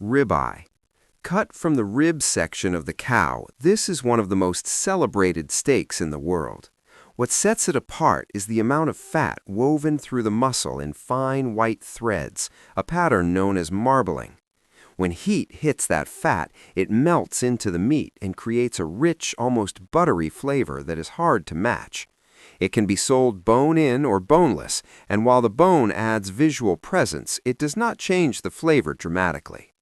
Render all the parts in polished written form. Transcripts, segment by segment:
Ribeye. Cut from the rib section of the cow, this is one of the most celebrated steaks in the world. What sets it apart is the amount of fat woven through the muscle in fine white threads, a pattern known as marbling. When heat hits that fat, it melts into the meat and creates a rich, almost buttery flavor that is hard to match. It can be sold bone-in or boneless, and while the bone adds visual presence, it does not change the flavor dramatically.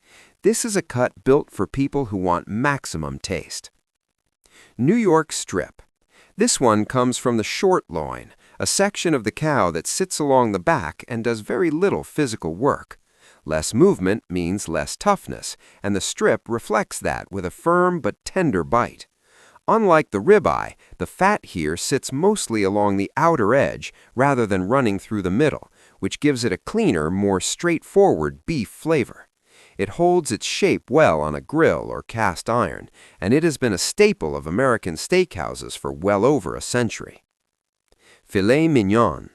This is a cut built for people who want maximum taste. New York strip. This one comes from the short loin, a section of the cow that sits along the back and does very little physical work. Less movement means less toughness, and the strip reflects that with a firm but tender bite. Unlike the ribeye, the fat here sits mostly along the outer edge rather than running through the middle, which gives it a cleaner, more straightforward beef flavor. It holds its shape well on a grill or cast iron, and it has been a staple of American steakhouses for well over a century. Filet Mignon.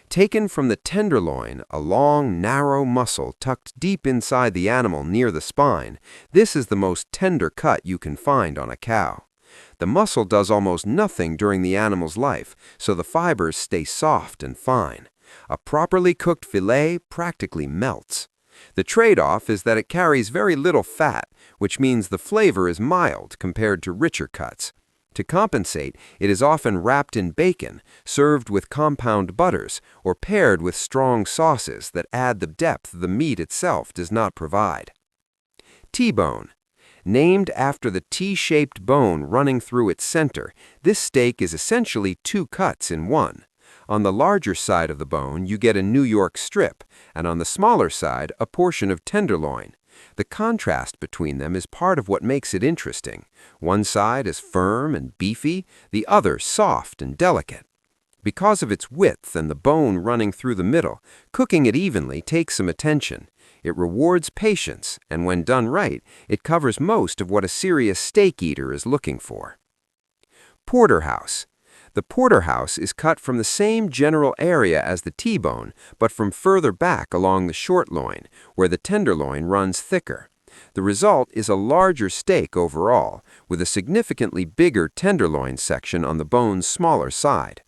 Taken from the tenderloin, a long, narrow muscle tucked deep inside the animal near the spine, this is the most tender cut you can find on a cow. The muscle does almost nothing during the animal's life, so the fibers stay soft and fine. A properly cooked filet practically melts. The trade-off is that it carries very little fat, which means the flavor is mild compared to richer cuts. To compensate, it is often wrapped in bacon, served with compound butters, or paired with strong sauces that add the depth the meat itself does not provide. T-bone. Named after the T-shaped bone running through its center, this steak is essentially two cuts in one. On the larger side of the bone, you get a New York strip, and on the smaller side, a portion of tenderloin. The contrast between them is part of what makes it interesting. One side is firm and beefy, the other soft and delicate. Because of its width and the bone running through the middle, cooking it evenly takes some attention. It rewards patience, and when done right, it covers most of what a serious steak eater is looking for. Porterhouse. The Porterhouse is cut from the same general area as the T-bone, but from further back along the short loin, where the tenderloin runs thicker. The result is a larger steak overall, with a significantly bigger tenderloin section on the bone's smaller side.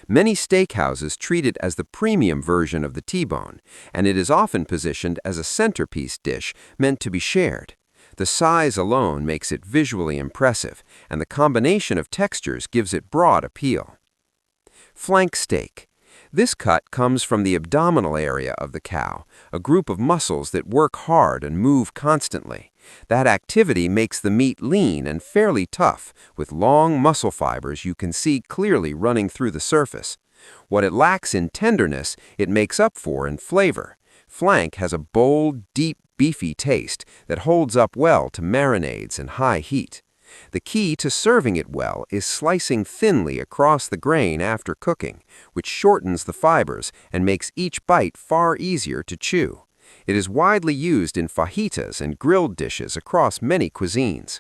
Many steakhouses treat it as the premium version of the T-bone, and it is often positioned as a centerpiece dish meant to be shared. The size alone makes it visually impressive, and the combination of textures gives it broad appeal. Flank steak. This cut comes from the abdominal area of the cow, a group of muscles that work hard and move constantly. That activity makes the meat lean and fairly tough, with long muscle fibers you can see clearly running through the surface. What it lacks in tenderness, it makes up for in flavor. Flank has a bold, deep, beefy taste that holds up well to marinades and high heat. The key to serving it well is slicing thinly across the grain after cooking, which shortens the fibers and makes each bite far easier to chew. It is widely used in fajitas and grilled dishes across many cuisines.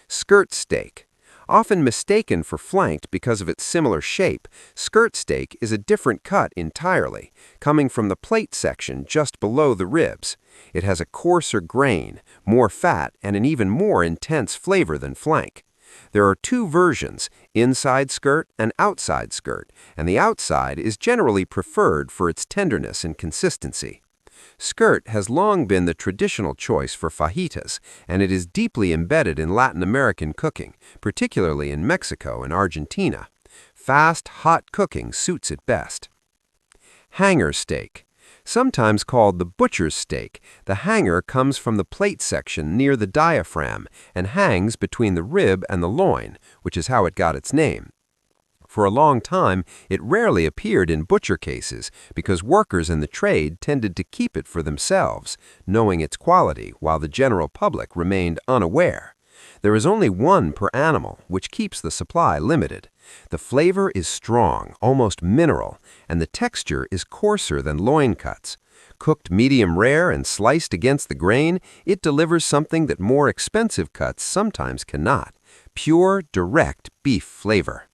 Skirt steak. Often mistaken for flanked because of its similar shape, skirt steak is a different cut entirely, coming from the plate section just below the ribs. It has a coarser grain, more fat, and an even more intense flavor than flank. There are two versions, inside skirt and outside skirt, and the outside is generally preferred for its tenderness and consistency. Skirt has long been the traditional choice for fajitas, and it is deeply embedded in Latin American cooking, particularly in Mexico and Argentina. Fast, hot cooking suits it best. Hanger steak. Sometimes called the butcher's steak, the hanger comes from the plate section near the diaphragm and hangs between the rib and the loin, which is how it got its name. For a long time, it rarely appeared in butcher cases because workers in the trade tended to keep it for themselves, knowing its quality while the general public remained unaware. There is only one per animal, which keeps the supply limited. The flavor is strong, almost mineral, and the texture is coarser than loin cuts. Cooked medium rare and sliced against the grain, it delivers something that more expensive cuts sometimes cannot: pure, direct beef flavor.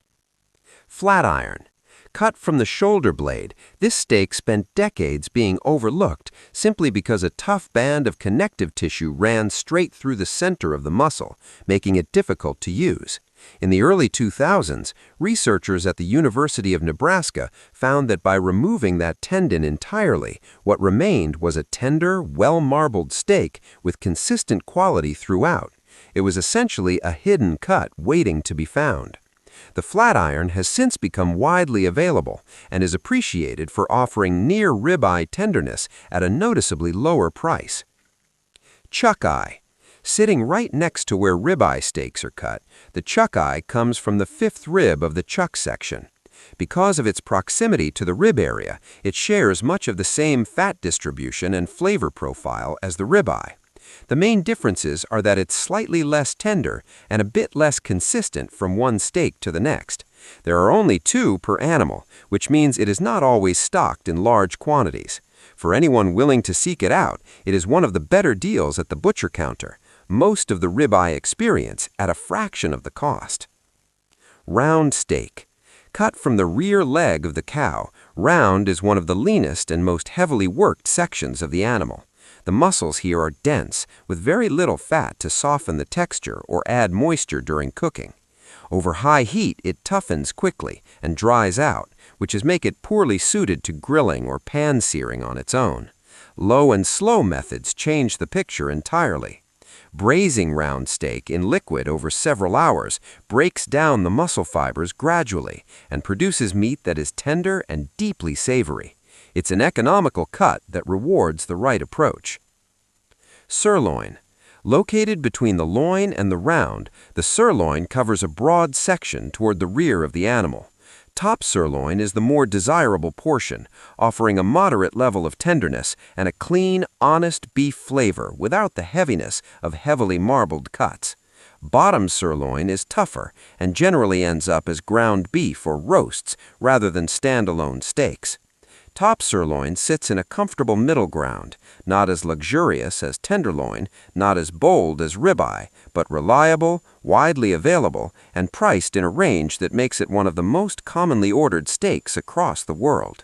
Flat iron. Cut from the shoulder blade, this steak spent decades being overlooked simply because a tough band of connective tissue ran straight through the center of the muscle, making it difficult to use. In the early 2000s, researchers at the University of Nebraska found that by removing that tendon entirely, what remained was a tender, well-marbled steak with consistent quality throughout. It was essentially a hidden cut waiting to be found. The flat iron has since become widely available and is appreciated for offering near ribeye tenderness at a noticeably lower price. Chuck eye. Sitting right next to where ribeye steaks are cut, the chuck eye comes from the fifth rib of the chuck section. Because of its proximity to the rib area, it shares much of the same fat distribution and flavor profile as the ribeye. The main differences are that it's slightly less tender and a bit less consistent from one steak to the next. There are only 2 per animal, which means it is not always stocked in large quantities. For anyone willing to seek it out, it is one of the better deals at the butcher counter. Most of the ribeye experience at a fraction of the cost. Round steak. Cut from the rear leg of the cow, round is one of the leanest and most heavily worked sections of the animal. The muscles here are dense, with very little fat to soften the texture or add moisture during cooking. Over high heat, it toughens quickly and dries out, which make it poorly suited to grilling or pan-searing on its own. Low and slow methods change the picture entirely. Braising round steak in liquid over several hours breaks down the muscle fibers gradually and produces meat that is tender and deeply savory. It's an economical cut that rewards the right approach. Sirloin. Located between the loin and the round, the sirloin covers a broad section toward the rear of the animal. Top sirloin is the more desirable portion, offering a moderate level of tenderness and a clean, honest beef flavor without the heaviness of heavily marbled cuts. Bottom sirloin is tougher and generally ends up as ground beef or roasts rather than standalone steaks. Top sirloin sits in a comfortable middle ground, not as luxurious as tenderloin, not as bold as ribeye, but reliable, widely available, and priced in a range that makes it one of the most commonly ordered steaks across the world.